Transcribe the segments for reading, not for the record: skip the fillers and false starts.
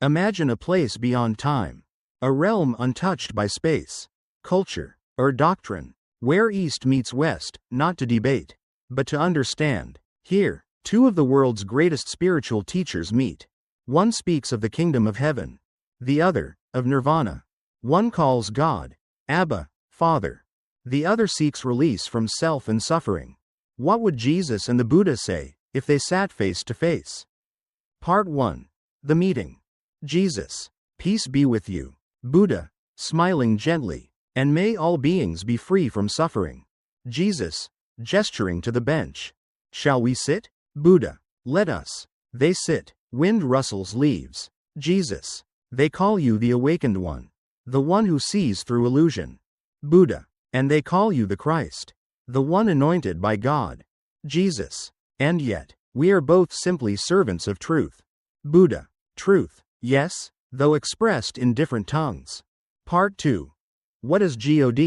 Imagine a place beyond time, a realm untouched by space, culture, or doctrine, where East meets West, not to debate, but to understand. Here, two of the world's greatest spiritual teachers meet. One speaks of the kingdom of heaven, the other, of nirvana. One calls God, Abba, Father. The other seeks release from self and suffering. What would Jesus and the Buddha say, if they sat face to face? Part 1. The meeting. Jesus, peace be with you. Buddha, smiling gently, and may all beings be free from suffering. Jesus, gesturing to the bench. Shall we sit? Buddha, let us. They sit. Wind rustles leaves. Jesus, they call you the awakened one, the one who sees through illusion. Buddha, and they call you the Christ, the one anointed by God. Jesus, and yet, we are both simply servants of truth. Buddha, truth, yes, though expressed in different tongues. Part 2. What is God?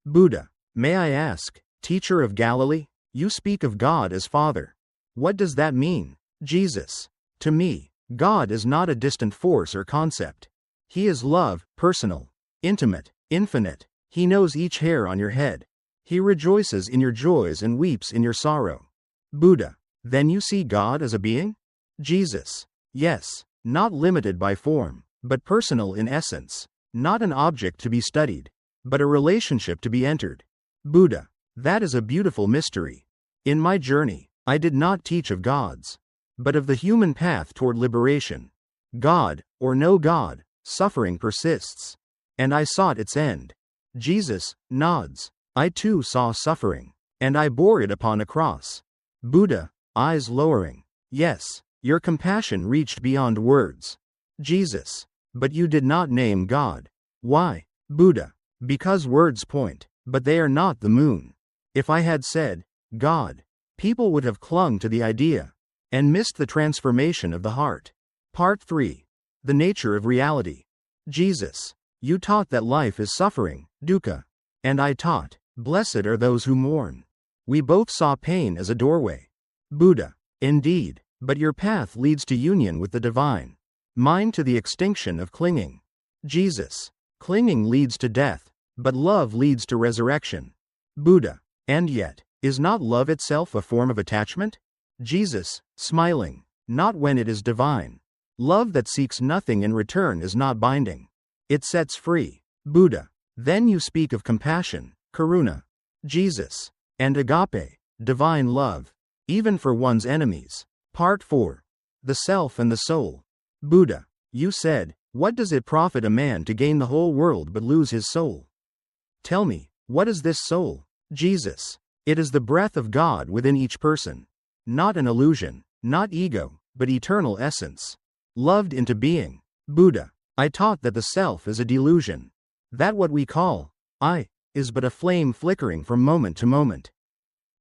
Buddha, may I ask, teacher of Galilee, you speak of God as Father. What does that mean? Jesus, to me, God is not a distant force or concept. He is love, personal, intimate, infinite. He knows each hair on your head. He rejoices in your joys and weeps in your sorrow. Buddha, then you see God as a being? Jesus, yes, not limited by form, but personal in essence. Not an object to be studied, but a relationship to be entered. Buddha, that is a beautiful mystery. In my journey, I did not teach of gods, but of the human path toward liberation. God, or no God, suffering persists. And I sought its end. Jesus, nods. I too saw suffering, and I bore it upon a cross. Buddha, eyes lowering. Yes, your compassion reached beyond words. Jesus, but you did not name God. Why? Buddha, because words point, but they are not the moon. If I had said, God, people would have clung to the idea, and missed the transformation of the heart. Part 3. The nature of reality. Jesus, you taught that life is suffering, dukkha. And I taught, blessed are those who mourn. We both saw pain as a doorway. Buddha, indeed, but your path leads to union with the divine. Mine to the extinction of clinging. Jesus, clinging leads to death, but love leads to resurrection. Buddha, and yet, is not love itself a form of attachment? Jesus, smiling, not when it is divine. Love that seeks nothing in return is not binding. It sets free. Buddha, then you speak of compassion, karuna. Jesus, and agape, divine love, even for one's enemies. Part 4. The self and the soul. Buddha, you said, what does it profit a man to gain the whole world but lose his soul? Tell me, what is this soul? Jesus, it is the breath of God within each person. Not an illusion, not ego, but eternal essence. Loved into being. Buddha, I taught that the self is a delusion. That what we call I is but a flame flickering from moment to moment.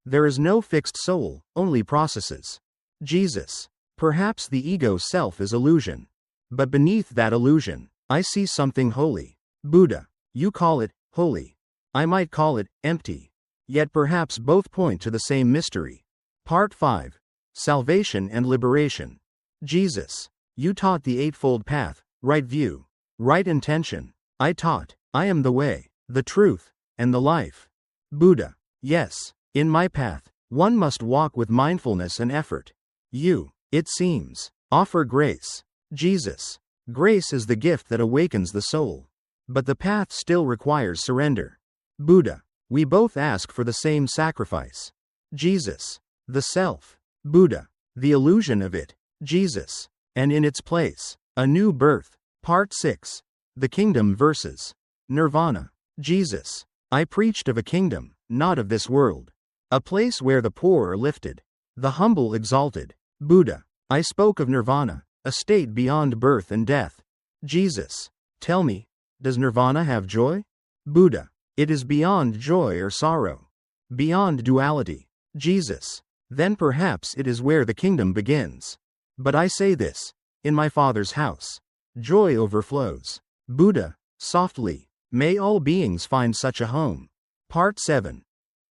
There is no fixed soul, only processes. Jesus, perhaps the ego self is illusion. But beneath that illusion, I see something holy. Buddha, you call it holy. I might call it empty. Yet perhaps both point to the same mystery. Part 5. Salvation and liberation. Jesus, you taught the eightfold path, right view, right intention. I taught, I am the way, the truth, and the life. Buddha, yes, in my path, one must walk with mindfulness and effort. You, it seems, offer grace. Jesus, grace is the gift that awakens the soul. But the path still requires surrender. Buddha, we both ask for the same sacrifice. Jesus, the self. Buddha, the illusion of it. Jesus, and in its place, a new birth. Part 6. The kingdom versus nirvana. Jesus, I preached of a kingdom, not of this world. A place where the poor are lifted, the humble exalted. Buddha, I spoke of nirvana, a state beyond birth and death. Jesus, tell me, does nirvana have joy? Buddha, it is beyond joy or sorrow, beyond duality. Jesus, then perhaps it is where the kingdom begins. But I say this, in my Father's house, joy overflows. Buddha, softly, may all beings find such a home. Part 7.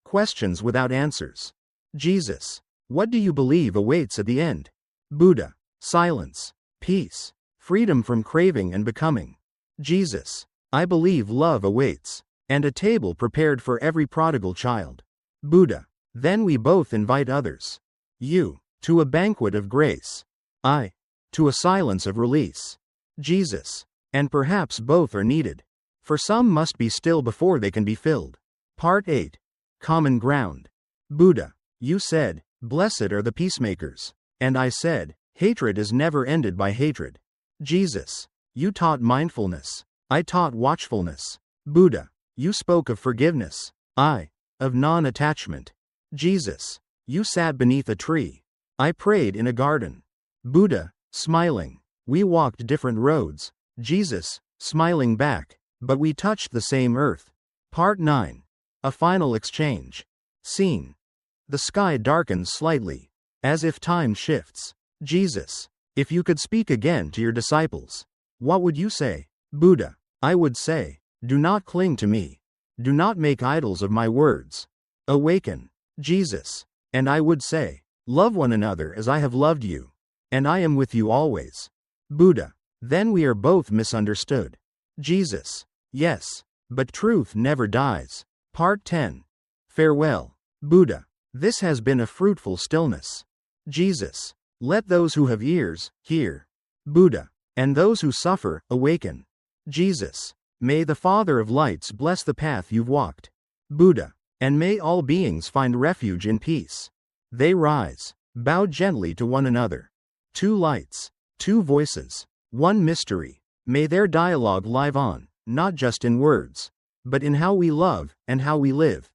Questions without answers. Jesus, what do you believe awaits at the end? Buddha, silence, peace, Freedom from craving and becoming. Jesus. I believe love awaits. And a table prepared for every prodigal child. Buddha. Then we both invite others. You. To a banquet of grace. I. To a silence of release. Jesus. And perhaps both are needed. For some must be still before they can be filled. Part 8. Common ground. Buddha. You said, blessed are the peacemakers. And I said, hatred is never ended by hatred. Jesus. You taught mindfulness. I taught watchfulness. Buddha. You spoke of forgiveness. I. Of non-attachment. Jesus. You sat beneath a tree. I prayed in a garden. Buddha. Smiling. We walked different roads. Jesus. Smiling back. But we touched the same earth. Part 9. A final exchange. Scene. The sky darkens slightly, as if time shifts. Jesus. If you could speak again to your disciples, what would you say? Buddha. I would say, do not cling to me. Do not make idols of my words. Awaken. Jesus. And I would say, love one another as I have loved you. And I am with you always. Buddha. Then we are both misunderstood. Jesus. Yes. But truth never dies. Part 10. Farewell. Buddha. This has been a fruitful stillness. Jesus. Let those who have ears, hear. Buddha. And those who suffer, awaken. Jesus. May the Father of Lights bless the path you've walked. Buddha. And may all beings find refuge in peace. They rise. Bow gently to one another. Two lights. Two voices. One mystery. May their dialogue live on, not just in words, but in how we love and how we live.